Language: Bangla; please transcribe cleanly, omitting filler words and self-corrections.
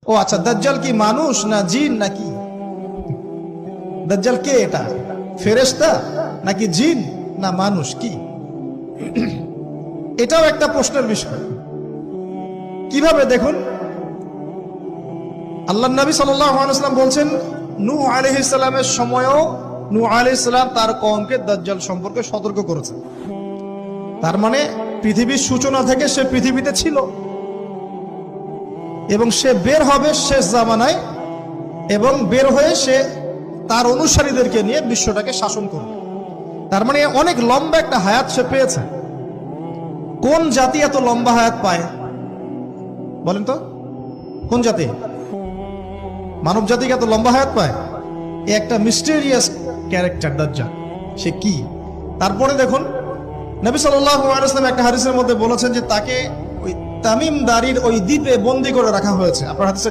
ও আচ্ছা, দাজ্জাল কি মানুষ না জিন নাকি? দাজ্জাল কে? এটা ফেরেশতা নাকি জিন না মানুষ? কি এটাও একটা প্রশ্নের বিষয়। কিভাবে দেখুন, আল্লাহর নবী সাল্লাল্লাহু আলাইহি ওয়াসাল্লাম বলছেন, নূহ আলাইহিস সালামের সময়ও নূহ আলাইহিস সালাম তার কওমকে দাজ্জাল সম্পর্কে সতর্ক করেছেন। তার মানে পৃথিবীর সূচনা থেকে সে পৃথিবীতে ছিল এবং সে বের হবে শেষ জামানায়, এবং বের হয়ে সে তার অনুসারীদেরকে নিয়ে বিশ্বটাকে শাসন করবে। তার মানে অনেক লম্বা একটা হায়াত সে পেয়েছে। কোন জাতি এত লম্বা হায়াত পায় বলেন তো? কোন জাতি মানব জাতিকে এত লম্বা হায়াত পায়? এ একটা মিস্টেরিয়াস ক্যারেক্টার দাজ্জাল। সে কি? তারপরে দেখুন, নবী সাল্লাল্লাহু আলাইহি ওয়াসাল্লাম একটা হাদিসের মধ্যে বলেছেন যে তাকে ওই তামিম দারির ওই দ্বীপে বন্দী করে রাখা হয়েছে। আপনার হাদিসে